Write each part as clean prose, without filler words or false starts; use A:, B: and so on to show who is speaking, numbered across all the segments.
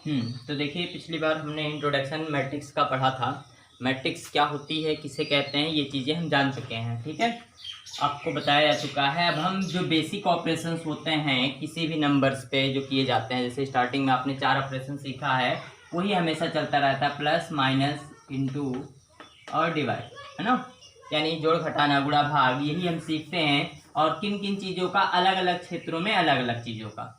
A: तो देखिए पिछली बार हमने इंट्रोडक्शन मैट्रिक्स का पढ़ा था। मैट्रिक्स क्या होती है, किसे कहते हैं, ये चीज़ें हम जान चुके हैं। ठीक है, आपको बताया जा चुका है। अब हम जो बेसिक ऑपरेशंस होते हैं किसी भी नंबर्स पे जो किए जाते हैं, जैसे स्टार्टिंग में आपने 4 ऑपरेशन सीखा है, वही हमेशा चलता रहता है, प्लस माइनस इंटू और डिवाइड, है ना। यानी जोड़ घटाना गुणा भाग, यही हम सीखते हैं। और किन किन चीज़ों का, अलग अलग क्षेत्रों में अलग अलग चीज़ों का।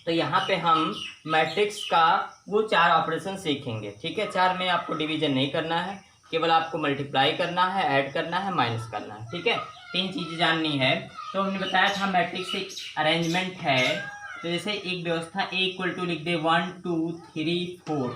A: तो यहाँ पे हम मैट्रिक्स का वो 4 ऑपरेशन सीखेंगे। ठीक है, 4 में आपको डिवीजन नहीं करना है, केवल आपको मल्टीप्लाई करना है, ऐड करना है, माइनस करना है। ठीक है, 3 चीज़ें जाननी है। तो हमने बताया था मैट्रिक्स एक अरेंजमेंट है। तो जैसे एक व्यवस्था ए इक्वल टू लिख दे 1 2 3 4,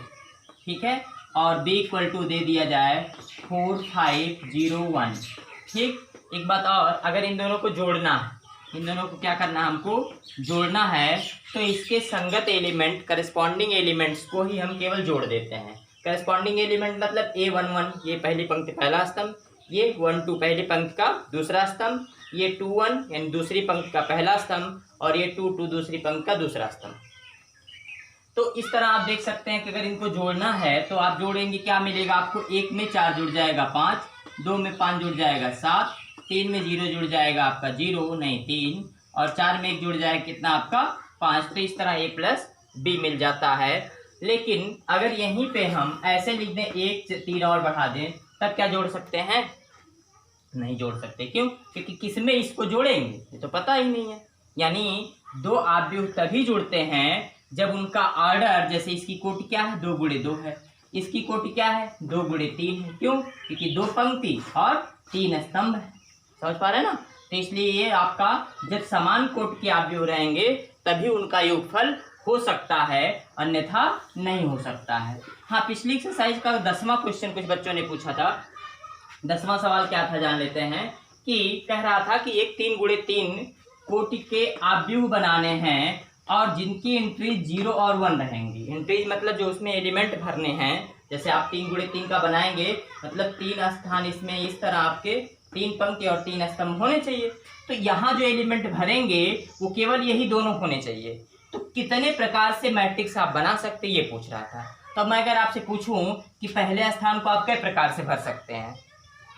A: ठीक है, और बी इक्वल टू दे दिया जाए 4 5 0 1। ठीक, एक बात और, अगर इन दोनों को जोड़ना है, इन दोनों को क्या करना है, हमको जोड़ना है, तो इसके संगत एलिमेंट, करस्पॉन्डिंग एलिमेंट्स को ही हम केवल जोड़ देते हैं। करस्पॉन्डिंग एलिमेंट मतलब A11 ये पहली पंक्ति पहला स्तंभ, ये 1 2 पहली पंक्ति का दूसरा स्तंभ, ये 2 1 यानी दूसरी पंक्ति का पहला स्तंभ, और ये 2 2 दूसरी पंक्ति का दूसरा स्तंभ। तो इस तरह आप देख सकते हैं कि अगर इनको जोड़ना है तो आप जोड़ेंगे, क्या मिलेगा आपको, 1 में 4 जुड़ जाएगा 5, 2 में 5 जुड़ जाएगा 7, 3 में 0 जुड़ जाएगा आपका 0 नहीं 3, और 4 में 1 जुड़ जाएगा कितना आपका 5। तो इस तरह A प्लस B मिल जाता है। लेकिन अगर यहीं पे हम ऐसे लिख दें, 1 3 और बढ़ा दें, तब क्या जोड़ सकते हैं, नहीं जोड़ सकते। क्यों, क्योंकि किसमें इसको जोड़ेंगे ये तो पता ही नहीं है। यानी दो आव्यूह तभी जुड़ते हैं जब उनका ऑर्डर, जैसे इसकी कोटि क्या है 2 गुणे 2 है, इसकी कोटि क्या है 2 गुणे 3 है। क्यों, क्योंकि 2 पंक्ति और 3 स्तंभ है। समझ पा रहे हैं ना। तो इसलिए ये आपका जब समान कोटि के आव्यूह रहेंगे तभी उनका योगफल हो सकता है, अन्यथा नहीं हो सकता है। हाँ, पिछली एक्सरसाइज का 10वां क्वेश्चन कुछ बच्चों ने पूछा था। 10वां सवाल क्या था जान लेते हैं। कि कह रहा था कि एक 3 गुणे 3 कोटि के आव्यूह बनाने हैं और जिनकी एंट्री 0 और 1 रहेंगी। एंट्रीज मतलब जो उसमें एलिमेंट भरने हैं। जैसे आप 3 गुणे 3 का बनाएंगे, मतलब 3 स्थान इसमें इस तरह आपके 3 पंक्ति और 3 स्तंभ होने चाहिए। तो यहाँ जो एलिमेंट भरेंगे वो केवल यही दोनों होने चाहिए। तो कितने प्रकार से मैट्रिक्स आप बना सकते ये पूछ रहा था। तब मैं अगर आपसे पूछूं कि पहले स्थान को आप किस प्रकार से भर सकते हैं,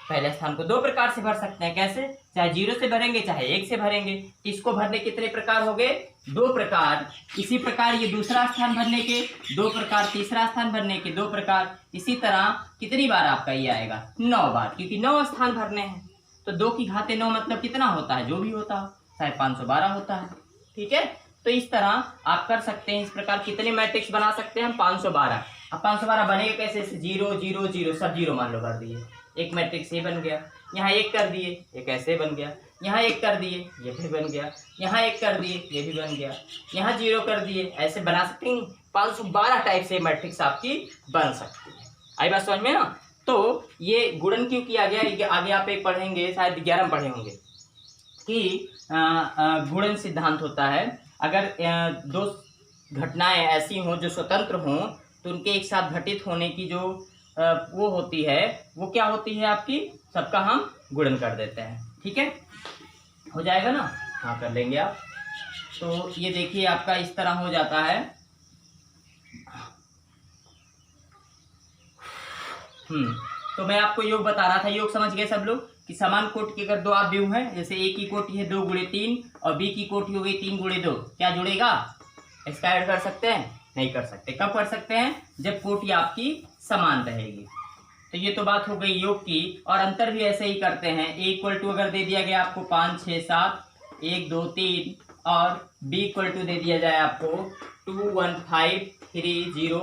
A: पहले स्थान को 2 प्रकार से भर सकते हैं। कैसे, चाहे 0 से भरेंगे चाहे 1 से भरेंगे। इसको भरने कितने प्रकार हो गए, 2 प्रकार। इसी प्रकार ये दूसरा स्थान भरने के 2 प्रकार, तीसरा स्थान भरने के 2 प्रकार। इसी तरह कितनी बार आपका ये आएगा, 9 बार, क्योंकि 9 स्थान भरने हैं। तो 2 की घाते 9 मतलब कितना होता है, जो भी होता है, चाहे 512 होता है। ठीक है, तो इस तरह आप कर सकते हैं। इस प्रकार कितने मैट्रिक्स बना सकते हैं हम, 512। अब 512 बनेगा कैसे, 0 0 0 सब 0 मान लो भर दिए, एक मैट्रिक्स ये बन गया। यहाँ 1 कर दिए, ये कैसे बन गया। यहाँ 1 कर दिए, ये भी बन गया। यहाँ 1 कर दिए, ये भी बन गया। यहाँ 0 कर दिए, ऐसे बना सकते हैं। 512 टाइप से मैट्रिक्स आपकी बन सकती है। आई बात समझ में ना। तो ये गुणन क्यों किया गया, ये आगे आप एक पढ़ेंगे, शायद 11 पढ़े होंगे, कि गुणन सिद्धांत होता है। अगर 2 घटनाएं ऐसी हों जो स्वतंत्र हों, तो उनके एक साथ घटित होने की जो वो होती है, वो क्या होती है आपकी, सबका हम गुणन कर देते हैं। ठीक है, हो जाएगा ना, हाँ कर लेंगे आप। तो ये देखिए आपका इस तरह हो जाता है। तो मैं आपको योग बता रहा था, योग समझ गए सब लोग, कि समान कोटि के अगर 2 आव्यूह हैं, जैसे A की कोटि है 2 गुणे 3 और B की कोटि हो गई 3 गुणे 2, क्या जुड़ेगा, इसका ऐड कर सकते हैं, नहीं कर सकते। कब कर सकते हैं, जब कोटि आपकी समान रहेगी। तो ये तो बात हो गई योग की। और अंतर भी ऐसे ही करते हैं। A इक्वल टू अगर दे दिया गया आपको 5 6 7 1 2 3, और B इक्वल टू दे दिया जाए आपको 2 1 5 3 0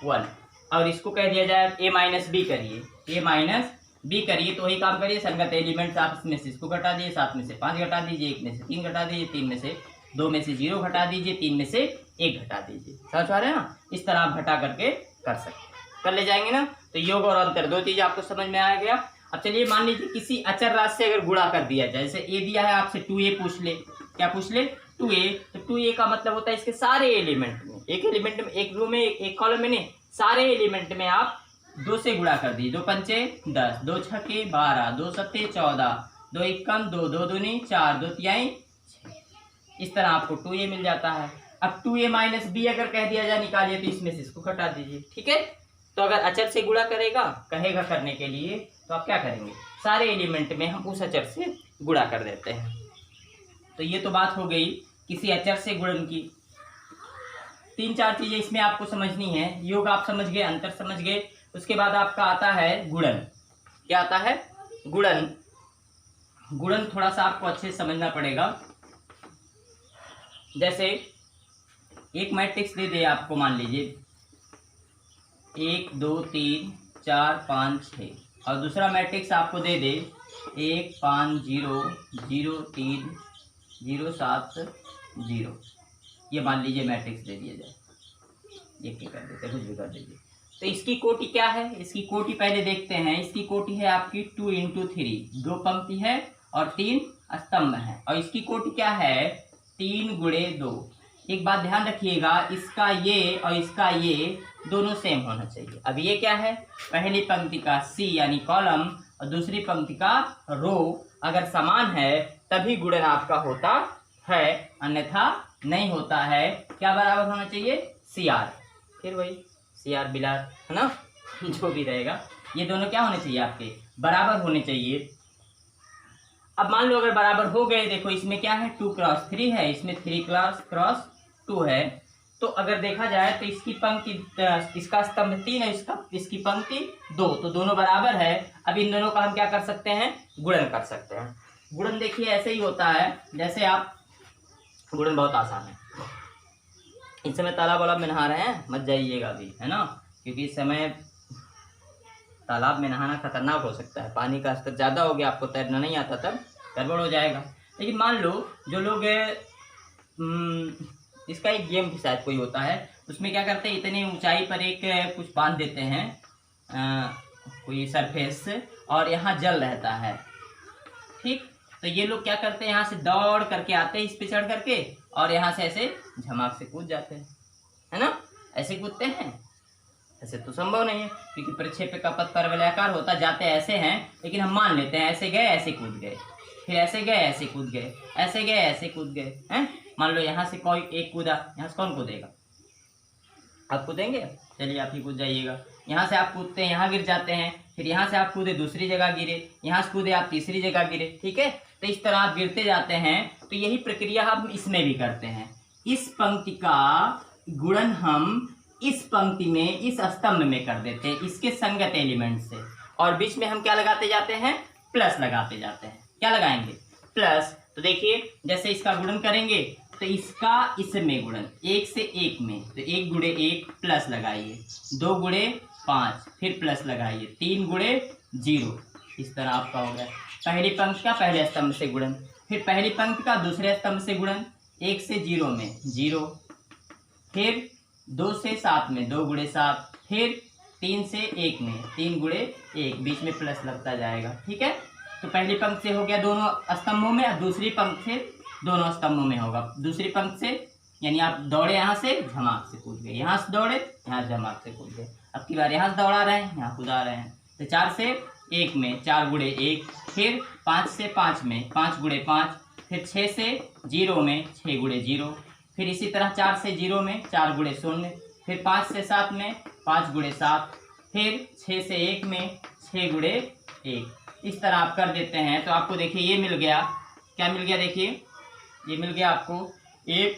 A: 1, और इसको कह दिया जाए A माइनस B करिए, A माइनस B करिए, तो वही काम करिए। संगत एलिमेंट्स आप इसमें से इसको घटा दीजिए, 7 में से 5 घटा दीजिए, 1 में से 3 घटा दीजिए, 3 में से 2 में से 0 घटा दीजिए, 3 में से 1 घटा दीजिए। समझ पा रहे हैं ना। इस तरह आप घटा करके कर सकते हैं, कर ले जाएंगे ना। तो योग और अंतर 2 चीज आपको समझ में आ गया। अब चलिए मान लीजिए किसी अचर राशि से अगर गुणा कर दिया जाए, जैसे A दिया है आपसे 2A पूछ ले, क्या पूछ ले 2A, तो 2A का मतलब होता है इसके सारे एलिमेंट में, एक एलिमेंट में, एक रो में, एक कॉलम में नहीं, सारे एलिमेंट में आप 2 से गुणा कर दीजिए। 2 पंचे 10, 2 छक्के 12, 2 सत्ते 14, 2 एकम 2, 2 दूनी 4, 2 तिहाई 6। इस तरह आपको 2A मिल जाता है। अब 2a माइनस बी अगर कह दिया जाए निकालिए तो इसमें से इसको घटा दीजिए, ठीक है। तो अगर अचर से गुणा करेगा कहेगा करने के लिए तो आप क्या करेंगे, सारे एलिमेंट में हम उस अचर से गुणा कर देते हैं। तो ये तो बात हो गई किसी अचर से गुणन की। 3-4 चीजें इसमें आपको समझनी है। योग आप समझ गए, अंतर समझ गए। उसके बाद आपका आता है गुणन। क्या आता है, गुणन। गुणन थोड़ा सा आपको अच्छे से समझना पड़ेगा। जैसे एक मैट्रिक्स दे दे आपको, मान लीजिए 1 2 3 4 5 6, और दूसरा मैट्रिक्स आपको दे दे 1 5 0 0 3 0 7 0। ये मान लीजिए मैट्रिक्स दे दिया जाए, ये क्या कर देते, कुछ भी कर दीजिए। तो इसकी कोटि क्या है, इसकी कोटि पहले देखते हैं। इसकी कोटि है आपकी 2 × 3, 2 पंक्ति है और 3 स्तंभ है। और इसकी कोटि क्या है, 3 × 2। एक बात ध्यान रखिएगा, इसका ये और इसका ये दोनों सेम होना चाहिए। अब ये क्या है, पहली पंक्ति का सी यानी कॉलम और दूसरी पंक्ति का रो अगर समान है तभी गुणन आपका होता है, अन्यथा नहीं होता है। क्या बराबर होना चाहिए, CR, फिर वही CR बिलार है ना, जो भी रहेगा ये दोनों क्या होने चाहिए, आपके बराबर होने चाहिए। अब मान लो अगर बराबर हो गए, देखो इसमें क्या है 2 × 3 है, इसमें 3 × 2 है। तो अगर देखा जाए तो इसकी पंक्ति, इसका स्तंभ 3 है, इसकी पंक्ति 2, तो दोनों बराबर है। अब इन दोनों का हम क्या कर सकते हैं, गुणन कर सकते हैं। गुणन देखिए ऐसे ही होता है, जैसे आप, गुणन बहुत आसान है। इस समय तालाब वालाब में नहा रहे हैं, मत जाइएगा अभी, है ना, क्योंकि इस समय तालाब में नहाना खतरनाक हो सकता है। पानी का स्तर ज़्यादा हो गया, आपको तैरना नहीं आता तब गड़बड़ हो जाएगा। लेकिन मान लो जो लोग इसका एक गेम भी शायद कोई होता है, उसमें क्या करते हैं, इतनी ऊंचाई पर एक कुछ बांध देते हैं, कोई सरफेस, और यहाँ जल रहता है, ठीक। तो ये लोग क्या करते हैं, यहाँ से दौड़ करके आते हैं इस पे चढ़ करके, और यहाँ से ऐसे झमाक से कूद जाते हैं, है ना, ऐसे कूदते हैं। ऐसे तो संभव नहीं है, क्योंकि प्रक्षेप का पथ परवलयाकार होता, जाते ऐसे हैं, लेकिन हम मान लेते हैं ऐसे गए ऐसे कूद गए, फिर ऐसे गए ऐसे कूद गए, ऐसे गए ऐसे कूद गए, हैं। मान लो यहाँ से कोई एक कूदा, यहाँ से कौन कूदेगा, आप कूदेंगे, चलिए आप ही कूद जाइएगा। यहाँ से आप कूदते हैं, यहाँ गिर जाते हैं, फिर यहाँ से आप कूदे दूसरी जगह गिरे, यहाँ से कूदे आप तीसरी जगह गिरे, ठीक है। तो इस तरह आप गिरते जाते हैं। तो यही प्रक्रिया हम इसमें भी करते हैं। इस पंक्ति का गुणन हम इस पंक्ति में, इस स्तंभ में कर देते हैं, इसके संगत एलिमेंट से, और बीच में हम क्या लगाते जाते हैं, प्लस लगाते जाते हैं। क्या लगाएंगे, प्लस। तो देखिए जैसे इसका गुणन करेंगे तो इसका इसमें गुणन 1 से 1 में, तो 1 × 1 प्लस लगाइए, 2 × 5 फिर प्लस लगाइए, 3 × 0, इस तरह आपका हो गया पहली पंक्ति का पहले स्तंभ से गुणन, फिर पहली पंक्ति का दूसरे स्तंभ से गुणन, 1 से 0 में 0, फिर 2 से 7 में 2 × 7, फिर 3 से 1 में 3 × 1, बीच में प्लस लगता जाएगा, ठीक है। तो पहली पंक्ति से हो गया दोनों स्तंभों में, और दूसरी पंक्ति से दोनों स्तंभों में होगा। दूसरी पंक्ति से यानी आप दौड़े यहाँ से झमाक से कूद गए, यहाँ से दौड़े यहाँ से झमाक से कूद गए, अब की बार यहाँ से दौड़ा रहे हैं, यहाँ कूदा रहे हैं। तो 4 से 1 में 4 × 1, फिर 5 से 5 में 5 × 5, फिर 6 से 0 में 6 × 0, फिर इसी तरह 4 से 0 में 4 × 0, फिर 5 से 7 में 5 × 7, फिर 6 से 1 में 6 × 1। इस तरह आप कर देते हैं। तो आपको देखिए ये मिल गया, क्या मिल गया, देखिए ये मिल गया आपको 1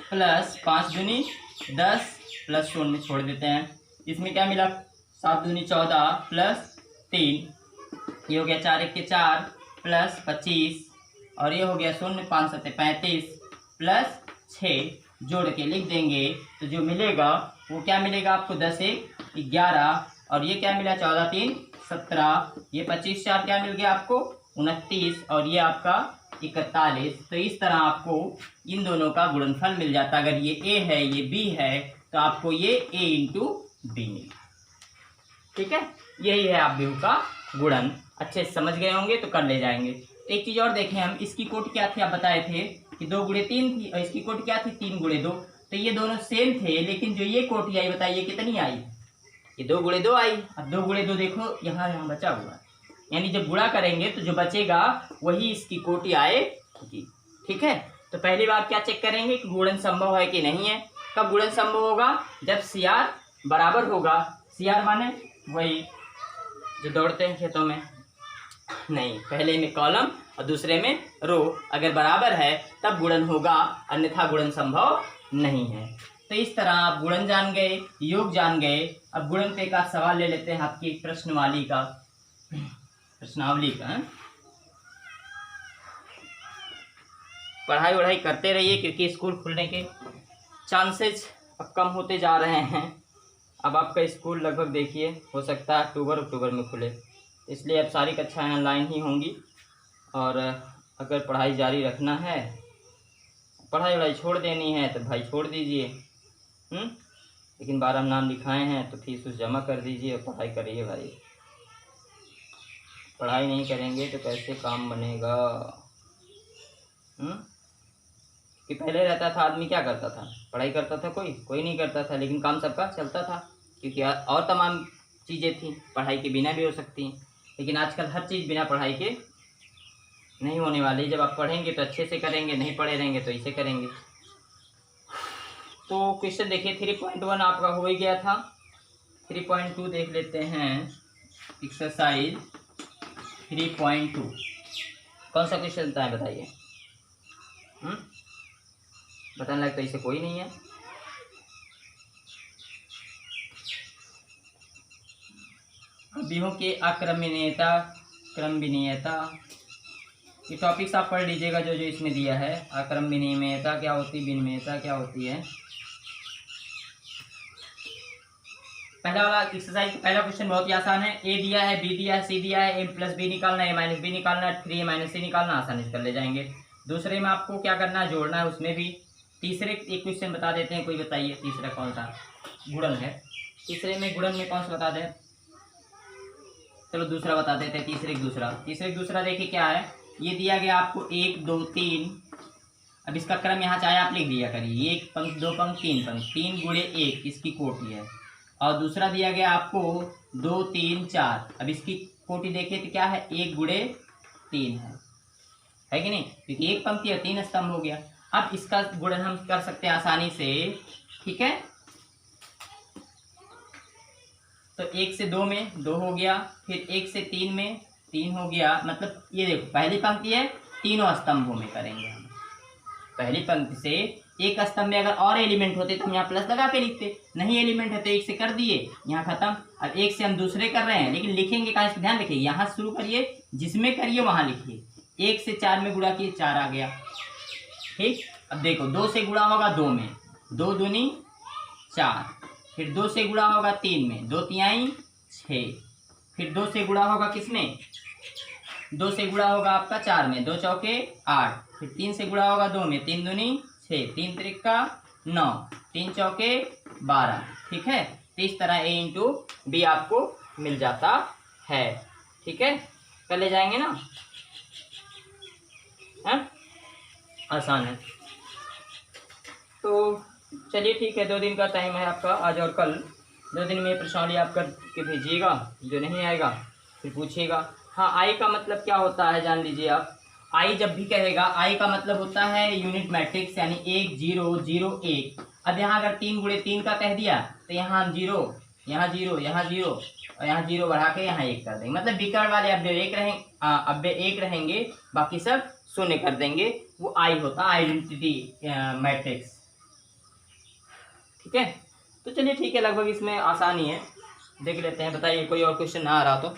A: + 5 दूनी 10 + 0 छोड़ देते हैं। इसमें क्या मिला, 7 दूनी 14 + 3, ये हो गया 4 × 1 = 4 + 25, और ये हो गया 0 5 7 35 + 6 जोड़ के लिख देंगे। तो जो मिलेगा वो क्या मिलेगा आपको, 10 × 1 = 11, और ये क्या मिला 14 × 3 = 17, ये 25 × 4 क्या मिल गया आपको 29, और ये आपका 41। तो इस तरह आपको इन दोनों का गुणनफल मिल जाता है। अगर ये A है ये B है तो आपको ये A × B मिलेगा, ठीक है। यही है आप व्यू का गुणन। अच्छे से समझ गए होंगे तो कर ले जाएंगे। एक चीज और देखें हम, इसकी कोटि क्या थी, आप बताए थे कि 2 × 3 थी, और इसकी कोटि क्या थी 3 × 2। तो ये दोनों सेम थे, लेकिन जो ये कोटि आई बताइए कितनी आई, ये 2 × 2 आई। अब 2 × 2 देखो यहाँ बचा हुआ है, यानी जब गुणा करेंगे तो जो बचेगा वही इसकी कोटि आएगी, ठीक है। तो पहली बात क्या चेक करेंगे कि गुणन संभव है कि नहीं है। कब गुणन संभव होगा? जब CR बराबर होगा। CR माने वही जो दौड़ते हैं खेतों में, नहीं, पहले में कॉलम और दूसरे में रो अगर बराबर है तब गुणन होगा, अन्यथा गुणन संभव नहीं है। तो इस तरह आप गुणन जान गए, योग जान गए। अब गुणन पे का सवाल ले लेते हैं आपकी प्रश्नावली का। पढ़ाई वढ़ाई करते रहिए क्योंकि स्कूल खुलने के चांसेस अब कम होते जा रहे हैं। अब आपका स्कूल लगभग देखिए हो सकता है अक्टूबर में खुले, इसलिए अब सारी कक्षाएं ऑनलाइन ही होंगी। और अगर पढ़ाई जारी रखना है, पढ़ाई वढ़ाई छोड़ देनी है तो भाई छोड़ दीजिए, लेकिन 12 नाम लिखाए हैं तो फीस उस जमा कर दीजिए और पढ़ाई करिए भाई। पढ़ाई नहीं करेंगे तो कैसे काम बनेगा? कि पहले रहता था आदमी क्या करता था? पढ़ाई करता था, कोई नहीं करता था, लेकिन काम सबका चलता था क्योंकि और तमाम चीज़ें थी, पढ़ाई के बिना भी हो सकती हैं। लेकिन आजकल हर चीज़ बिना पढ़ाई के नहीं होने वाली। जब आप पढ़ेंगे तो अच्छे से करेंगे, नहीं पढ़े रहेंगे तो इसे करेंगे। तो क्वेश्चन देखिए 3.1 आपका हो ही गया था। 3.2 देख लेते हैं, एक्सरसाइज 3.2। कौन सा क्वेश्चन चलता है बताइए? बताने लायक तो इसे कोई नहीं है। अवयवों के अक्रमणीयता, क्रमविनीयता, ये टॉपिक्स आप पढ़ लीजिएगा जो इसमें दिया है। अक्रमविनिमयता क्या होती है, विनिमयता क्या होती है। पहला वाला एक्सरसाइज पहला क्वेश्चन बहुत ही आसान है। ए दिया है, बी दिया है, सी दिया है, ए प्लस बी निकालना है, ए माइनस बी निकालना है, 3a माइनस सी निकालना, आसानी से कर ले जाएंगे। दूसरे में आपको क्या करना है, जोड़ना है उसमें भी। तीसरे एक क्वेश्चन बता देते हैं, कोई बताइए तीसरा कौन सा? गुणन है। तीसरे में गुणन में कौन सा बता दें? चलो दूसरा बता देते हैं। तीसरे दूसरा देखिए क्या है, ये दिया गया आपको 1 2 3। अब इसका क्रम यहाँ चाहे आप लिख दिया करिए, 1 पंक्ति 2 पंक्ति 3 पंक्ति, 3 गुणे 1 इसकी कोटि है। और दूसरा दिया गया आपको 2 3 4। अब इसकी कोटि देखिए तो क्या है, 1 गुणे 3 है कि नहीं? क्योंकि एक पंक्ति है, 3 स्तंभ हो गया। अब इसका गुणन हम कर सकते हैं आसानी से, ठीक है। तो 1 से 2 में 2 हो गया, फिर 1 से 3 में 3 हो गया। मतलब ये देखो पहली पंक्ति है, तीनों स्तंभों में करेंगे हम। पहली पंक्ति से एक स्तंभ में अगर और एलिमेंट होते तो हम यहाँ प्लस लगा के लिखते, नहीं एलिमेंट है तो 1 से कर दिए, यहाँ खत्म। अब 1 से हम दूसरे कर रहे हैं, लेकिन लिखेंगे कहाँ, इसका ध्यान रखिए। यहाँ शुरू करिए, जिसमें करिए वहां लिखिए। 1 से 4 में गुणा किए, 4 आ गया, ठीक। अब देखो 2 से गुणा होगा 2 में, 2 दूनी 4। फिर 2 से गुणा होगा 3 में, 2 तिहाई 6। फिर 2 से गुणा होगा किसमें, 2 से गुणा होगा आपका 4 में, 2 चौके 8। फिर 3 से गुणा होगा 2 में, 3 दूनी 6, 3 त्रिका 9, 3 चौके 12, ठीक है। तो इस तरह A इंटू बी आपको मिल जाता है, ठीक है। कर ले जाएंगे ना, है? आसान है। तो चलिए ठीक है, 2 दिन का टाइम है आपका, आज और कल। 2 दिन में प्रश्नावली आप करके भेजिएगा, जो नहीं आएगा फिर पूछिएगा। हाँ, आई का मतलब क्या होता है जान लीजिए आप। आई जब भी कहेगा, आई का मतलब होता है यूनिट मैट्रिक्स, यानी 1 0 0 1। अब यहाँ अगर 3 गुणे 3 का कह दिया तो यहाँ हम 0, यहाँ 0, यहाँ 0 और यहाँ 0 बढ़ा के यहाँ 1 कर देंगे। मतलब विकर्ण वाले अव्यय 1 रहेंगे, बाकी सब शून्य कर देंगे। वो आई होता है आइडेंटिटी मैट्रिक्स, ठीक है। तो चलिए ठीक है, लगभग इसमें आसानी है, देख लेते हैं। बताइए कोई और क्वेश्चन ना आ रहा तो।